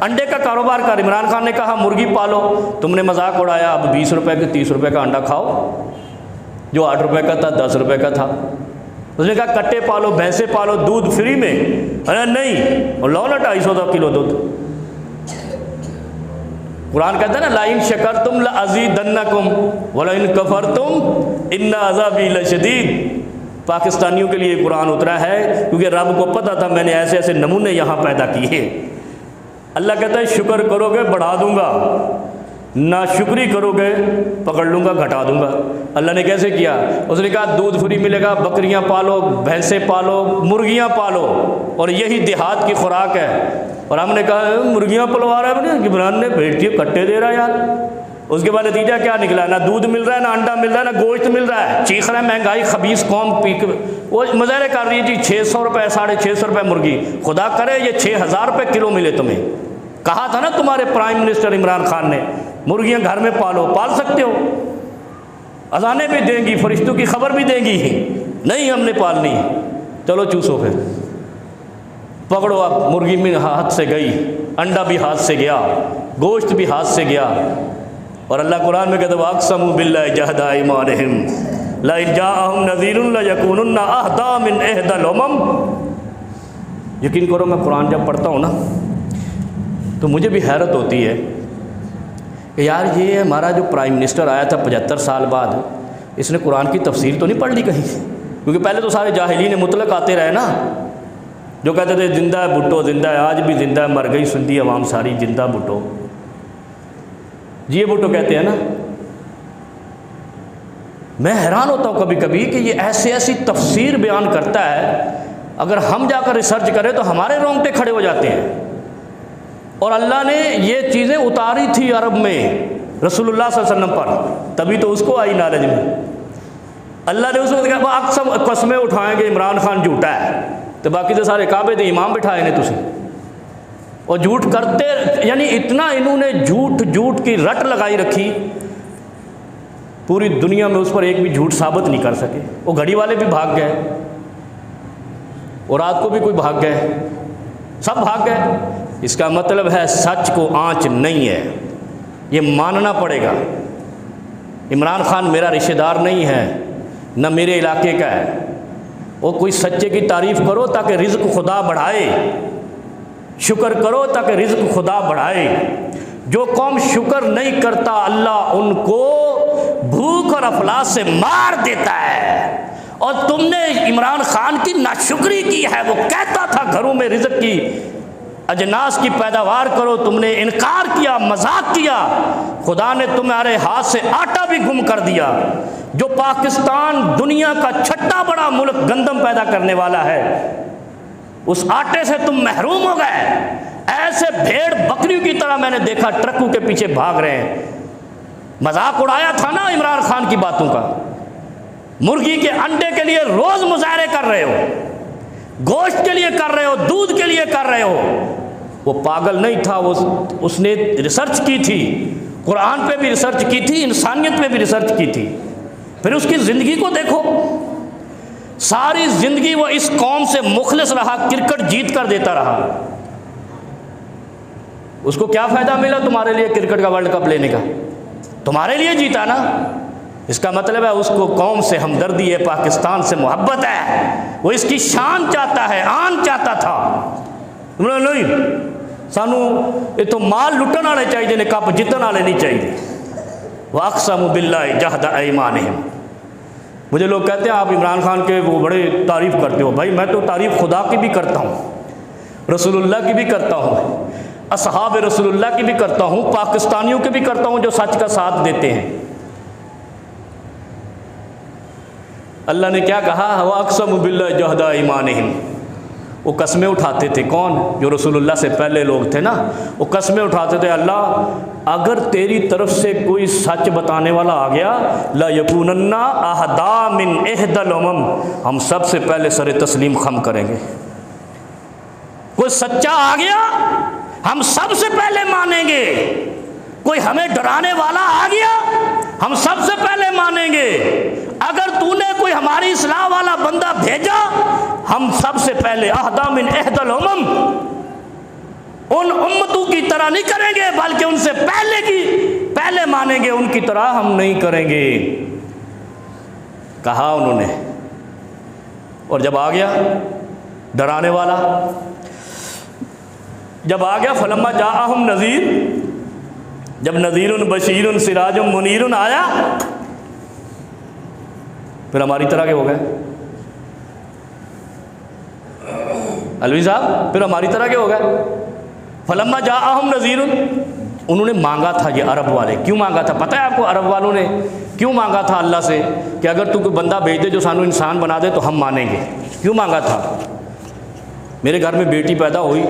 انڈے کا کاروبار کر۔ عمران خان نے کہا مرغی پالو، تم نے مذاق اڑایا، اب 20 روپے کے 30 روپے کا انڈا کھاؤ، جو 8 روپے کا تھا 10 روپے کا تھا۔ اس نے کہا کٹے پالو، بھینسیں پالو، دودھ فری میں۔ ارے نہیں، اور لو نا 250 کلو دودھ۔ قرآن کہتا ہے نا لَئِن شَكَرْتُمْ لَأَزِيدَنَّكُمْ وَلَئِن كَفَرْتُمْ إِنَّ عَذَابِي لَشَدِيدٌ۔ پاکستانیوں کے لیے قرآن اترا ہے کیونکہ رب کو پتہ تھا میں نے ایسے ایسے نمونے یہاں پیدا کیے۔ اللہ کہتا ہے شکر کرو گے بڑھا دوں گا، نا شکری کرو گے پکڑ لوں گا گھٹا دوں گا۔ اللہ نے کیسے کیا؟ اس نے کہا دودھ فری ملے گا، بکریاں پالو، بھینسیں پالو، مرغیاں پالو، اور یہی دیہات کی خوراک ہے۔ اور ہم نے کہا مرغیاں پلوا رہا ہے، عمران نے بھیڑ کٹے دے رہا ہے یار۔ اس کے بعد نتیجہ کیا نکلا؟ نہ دودھ مل رہا ہے، نہ انڈا مل رہا ہے، نہ گوشت مل رہا ہے، چیخ رہا ہے مہنگائی خبیث قوم وہ مظاہرے کر رہی ہے جی 600 روپے 650 روپے مرغی، خدا کرے یہ 6000 روپے کلو ملے تمہیں۔ کہا تھا نا تمہارے پرائم منسٹر عمران خان نے مرغیاں گھر میں پالو، پال سکتے ہو، اذانیں بھی دیں گی، فرشتوں کی خبر بھی دیں گی، نہیں ہم نے پالنی، چلو چوسو پھر پکڑو۔ اب مرغی بھی ہاتھ سے گئی، انڈا بھی ہاتھ سے گیا، گوشت بھی ہاتھ سے گیا۔ اور اللہ قرآن میں کہتا ہے وَأَقْسَمُوا بِاللَّهِ جَهْدَ أَيْمَانِهِمْ لَئِن جَاءَهُمْ نَذِيرٌ لَيَكُونُنَّ أَهْدَىٰ مِنْ إِحْدَى الْأُمَمِ۔ یقین کرو میں قرآن جب پڑھتا ہوں نا تو مجھے بھی حیرت ہوتی ہے کہ یار یہ ہمارا جو پرائم منسٹر آیا تھا 75 سال بعد، اس نے قرآن کی تفسیر تو نہیں پڑھ لی کہیں سے؟ کیونکہ پہلے تو سارے جاہلین مطلق آتے رہے نا، جو کہتے تھے زندہ ہے بھٹو، زندہ ہے، آج بھی زندہ ہے، مر گئی سندھی عوام ساری، زندہ بھٹو، جی بھٹو کہتے ہیں نا۔ میں حیران ہوتا ہوں کبھی کبھی کہ یہ ایسی تفسیر بیان کرتا ہے، اگر ہم جا کر ریسرچ کریں تو ہمارے رونگٹے کھڑے ہو جاتے ہیں۔ اور اللہ نے یہ چیزیں اتاری تھی عرب میں رسول اللہ صلی اللہ علیہ وسلم پر، تبھی تو اس کو آئی نالج میں۔ اللہ نے اس وقت کہا اقسم قسمیں اٹھائیں گے عمران خان جھوٹا ہے، تو باقی تو سارے کعبے دے امام بٹھائے نے تسی، اور جھوٹ کرتے، یعنی اتنا انہوں نے جھوٹ کی رٹ لگائی رکھی، پوری دنیا میں اس پر ایک بھی جھوٹ ثابت نہیں کر سکے۔ وہ گھڑی والے بھی بھاگ گئے، اور رات کو بھی کوئی بھاگ گئے، سب بھاگ گئے۔ اس کا مطلب ہے سچ کو آنچ نہیں ہے، یہ ماننا پڑے گا۔ عمران خان میرا رشتہ دار نہیں ہے، نہ میرے علاقے کا ہے۔ وہ کوئی سچے کی تعریف کرو تاکہ رزق خدا بڑھائے، شکر کرو تاکہ رزق خدا بڑھائے۔ جو قوم شکر نہیں کرتا اللہ ان کو بھوک اور افلاس سے مار دیتا ہے۔ اور تم نے عمران خان کی ناشکری کی ہے، وہ کہتا تھا گھروں میں رزق کی اجناس کی پیداوار کرو، تم نے انکار کیا، مذاق کیا، خدا نے تمہارے ہاتھ سے آٹا بھی گم کر دیا۔ جو پاکستان دنیا کا چھٹا بڑا ملک گندم پیدا کرنے والا ہے، اس آٹے سے تم محروم ہو گئے۔ ایسے بھیڑ بکریوں کی طرح میں نے دیکھا ٹرکوں کے پیچھے بھاگ رہے ہیں۔ مذاق اڑایا تھا نا عمران خان کی باتوں کا، مرغی کے انڈے کے لیے روز مظاہرے کر رہے ہو، گوشت کے لیے کر رہے ہو، دودھ کے لیے کر رہے ہو۔ وہ پاگل نہیں تھا، اس نے ریسرچ کی تھی، قرآن پہ بھی ریسرچ کی تھی، انسانیت پہ بھی ریسرچ کی تھی۔ پھر اس کی زندگی کو دیکھو، ساری زندگی وہ اس قوم سے مخلص رہا، کرکٹ جیت کر دیتا رہا۔ اس کو کیا فائدہ ملا تمہارے لیے کرکٹ کا ورلڈ کپ لینے کا؟ تمہارے لیے جیتا نا۔ اس کا مطلب ہے اس کو قوم سے ہمدردی ہے، پاکستان سے محبت ہے، وہ اس کی شان چاہتا ہے، آن چاہتا تھا۔ نہیں سانو یہ تو مال لٹن والے چاہیے نے، کپ جتن والے نہیں چاہیے۔ وَأَقْسَمُوا بِاللَّهِ جَهْدَ أَيْمَانِهِمْ۔ مجھے لوگ کہتے ہیں آپ عمران خان کے وہ بڑے تعریف کرتے ہو، بھائی میں تو تعریف خدا کی بھی کرتا ہوں، رسول اللہ کی بھی کرتا ہوں، اصحاب رسول اللہ کی بھی کرتا ہوں، پاکستانیوں کی بھی کرتا ہوں جو سچ کا ساتھ دیتے ہیں۔ اللہ نے کیا کہا؟ وَأَقْسَمُوا بِاللَّهِ جَهْدَ أَيْمَانِهِمْ۔ وہ قسمیں اٹھاتے تھے، کون؟ جو رسول اللہ سے پہلے لوگ تھے نا، وہ قسمیں اٹھاتے تھے، اللہ اگر تیری طرف سے کوئی سچ بتانے والا آ گیا، لا یکونن اہدیٰ من احدی الامم، ہم سب سے پہلے سر تسلیم خم کریں گے۔ کوئی سچا آ گیا ہم سب سے پہلے مانیں گے، کوئی ہمیں ڈرانے والا آ گیا ہم سب سے پہلے مانیں گے۔ اگر تو نے کوئی ہماری اصلاح والا بندہ بھیجا، ہم سب سے پہلے اہدیٰ من احدی الامم، ان امتوں کی طرح نہیں کریں گے بلکہ ان سے پہلے مانیں گے، ان کی طرح ہم نہیں کریں گے، کہا انہوں نے۔ اور جب آ گیا ڈرانے والا، جب آ گیا فلما جاءہم نذیر، جب نذیر بشیر سراج منیر آیا، پھر ہماری طرح کے ہو گئے الوی صاحب، پھر ہماری طرح کے ہو گئے۔ فلما جاءہم نذیر، انہوں نے مانگا تھا، یہ عرب والے کیوں مانگا تھا پتہ ہے آپ کو؟ عرب والوں نے کیوں مانگا تھا اللہ سے کہ اگر تو کوئی بندہ بھیج دے جو سانو انسان بنا دے تو ہم مانیں گے؟ کیوں مانگا تھا؟ میرے گھر میں بیٹی پیدا ہوئی،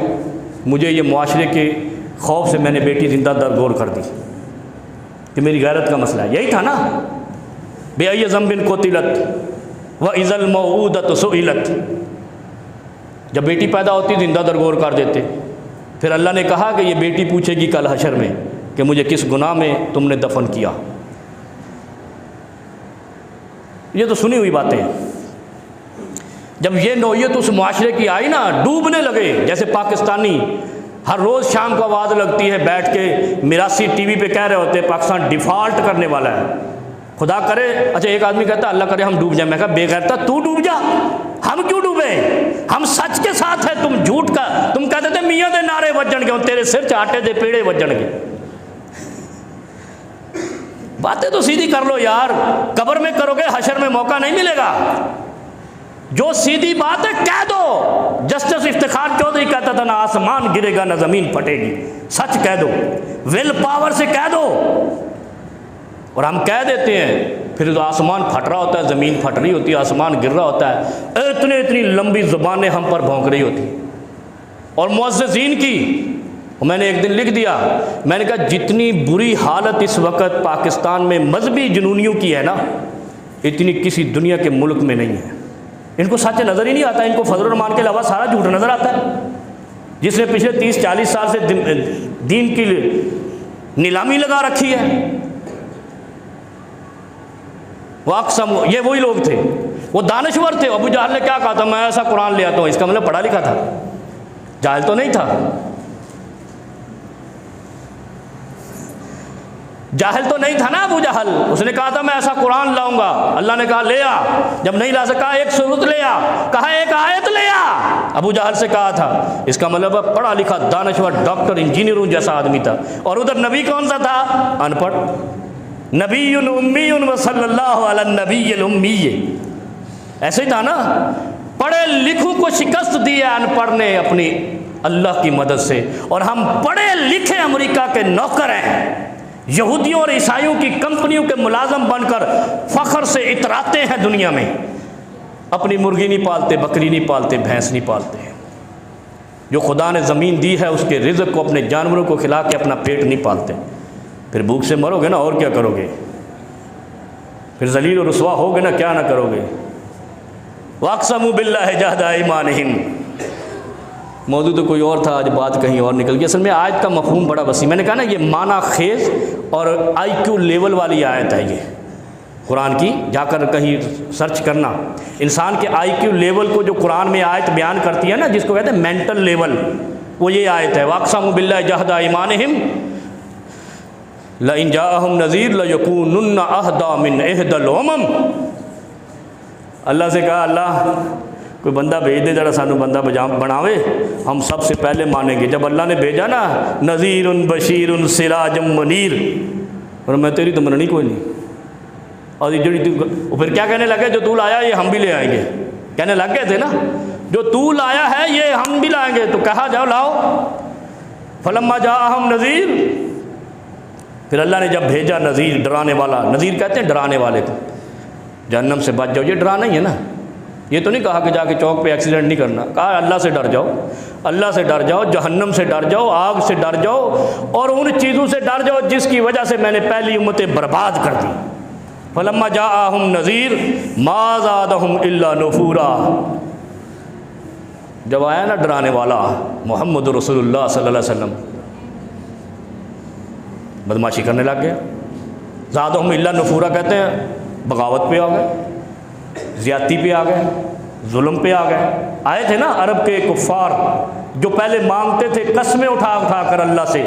مجھے یہ معاشرے کے خوف سے میں نے بیٹی زندہ درگور کر دی کہ میری غیرت کا مسئلہ ہے، یہی تھا نا، بے ای ذنب قتلت واذا الموءودۃ سئلت، جب بیٹی پیدا ہوتی زندہ درگور کر دیتے۔ پھر اللہ نے کہا کہ یہ بیٹی پوچھے گی کل حشر میں کہ مجھے کس گناہ میں تم نے دفن کیا۔ یہ تو سنی ہوئی باتیں ہیں۔ جب یہ نوعیت اس معاشرے کی آئی نا، ڈوبنے لگے، جیسے پاکستانی ہر روز شام کو آواز لگتی ہے بیٹھ کے میراثی ٹی وی پہ کہہ رہے ہوتے ہیں پاکستان ڈیفالٹ کرنے والا ہے، خدا کرے۔ اچھا ایک آدمی کہتا ہے اللہ کرے ہم ڈوب جائیں، میں کہا بے غیرتا تو ڈوب جا، ہم کیوں ڈوبے؟ ہم سچ کے ساتھ ہیں، تم جھوٹ کا، تم کہتے تھے میاں دے نعرے وجن گے، تیرے سر چاٹے دے پیڑے وجن گے۔ باتیں تو سیدھی کر لو یار، قبر میں کرو گے حشر میں موقع نہیں ملے گا۔ جو سیدھی بات ہے کہہ دو۔ جسٹس افتخار چودھری کہتا تھا نہ آسمان گرے گا نہ زمین پھٹے گی، سچ کہہ دو، ول پاور سے کہہ دو۔ اور ہم کہہ دیتے ہیں، پھر تو آسمان پھٹ رہا ہوتا ہے، زمین پھٹ رہی ہوتی ہے، آسمان گر رہا ہوتا ہے، اتنی لمبی زبانیں ہم پر بھونک رہی ہوتی۔ اور معززین کی، میں نے ایک دن لکھ دیا، میں نے کہا جتنی بری حالت اس وقت پاکستان میں مذہبی جنونیوں کی ہے نا، اتنی کسی دنیا کے ملک میں نہیں ہے۔ ان کو سچ نظر ہی نہیں آتا، ان کو فضل الرحمان کے علاوہ سارا جھوٹ نظر آتا ہے۔ جس نے پچھلے 30-40 سال سے دین کی نیلامی لگا رکھی ہے، وہ اقسم، یہ وہی لوگ تھے، وہ دانشور تھے۔ ابو جہل نے کیا کہا تھا؟ میں ایسا قرآن لے آتا ہوں، اس کا مطلب پڑھا لکھا تھا، جاہل تو نہیں تھا۔ جاہل تو نہیں تھا نا ابو جہل، اس نے کہا تھا میں ایسا قرآن لاؤں گا، اللہ نے کہا لے آ، جب نہیں لا سکا ایک سورت لے آ، کہا ایک آیت لے آ، ابو جہل سے کہا تھا، اس کا مطلب پڑھا لکھا دانشور ڈاکٹر انجینئروں جیسا آدمی تھا۔ اور ادھر نبی کون سا تھا؟ ان پڑھ، نبی امی وصلی اللہ علی النبی الامی، ایسے ہی تھا نا۔ پڑھے لکھوں کو شکست دی ہے ان پڑھ نے اپنی اللہ کی مدد سے، اور ہم پڑھے لکھے امریکہ کے نوکر ہیں، یہودیوں اور عیسائیوں کی کمپنیوں کے ملازم بن کر فخر سے اتراتے ہیں دنیا میں، اپنی مرغی نہیں پالتے، بکری نہیں پالتے، بھینس نہیں پالتے۔ جو خدا نے زمین دی ہے اس کے رزق کو اپنے جانوروں کو کھلا کے اپنا پیٹ نہیں پالتے، پھر بھوک سے مرو گے نا، اور کیا کرو گے؟ پھر ذلیل و رسوا ہوگے نا، کیا نہ کرو گے؟ وَأَقْسَمُوا بِاللَّهِ جَهْدَ أَيْمَانِهِمْ۔ موضوع تو کوئی اور تھا، آج بات کہیں اور نکل گئی۔ اصل میں آیت کا مفہوم بڑا وسیع، میں نے کہا نا یہ معنی خیز اور آئی کیو لیول والی آیت ہے یہ قرآن کی، جا کر کہیں سرچ کرنا۔ انسان کے آئی کیو لیول کو جو قرآن میں آیت بیان کرتی ہے نا، جس کو کہتے ہیں مینٹل لیول، وہ یہ آیت ہے، وَأَقْسَمُوا بِاللَّهِ جَهْدَ أَيْمَانِهِمْ لَإِنْ جَاءَهُمْ نَذِيرٌ لَيَكُونُنَّ أَهْدَىٰ مِنْ إِحْدَى الْأُمَمِ۔ اللہ سے کہا اللہ کوئی بندہ بھیج دے، ذرا سانو بندہ بناوے، ہم سب سے پہلے مانیں گے۔ جب اللہ نے بھیجا نا نذیر بشیر سراج منیر، اور میں تیری تو مننی کوئی نہیں، اور پھر کیا کہنے لگے جو تو لایا یہ ہم بھی لے آئیں گے، کہنے لگ گئے تھے نا جو تو لایا ہے یہ ہم بھی لائیں گے، تو کہا جاؤ لاؤ۔ فلما جاءہم نذیر، پھر اللہ نے جب بھیجا نذیر، ڈرانے والا، نذیر کہتے ہیں ڈرانے والے کو، جہنم سے بچ جاؤ، یہ ڈرانا ہی ہے نا۔ یہ تو نہیں کہا کہ جا کے چوک پہ ایکسیڈنٹ نہیں کرنا، کہا اللہ سے ڈر جاؤ، اللہ سے ڈر جاؤ، جہنم سے ڈر جاؤ، آگ سے ڈر جاؤ، اور ان چیزوں سے ڈر جاؤ جس کی وجہ سے میں نے پہلی امتیں برباد کر دی۔ فلما جاءہم نذیر ما زادہم الا نفورا، جب آیا نا ڈرانے والا محمد رسول اللہ صلی اللہ علیہ وسلم، بدماشی کرنے لگ گیا۔ زادہم الا نفورا کہتے ہیں بغاوت پہ آ گئے، زیادتی پہ آ گئے، ظلم پہ آ گئے۔ آئے تھے نا عرب کے کفار جو پہلے مانگتے تھے قسمیں اٹھا اٹھا کر اللہ سے،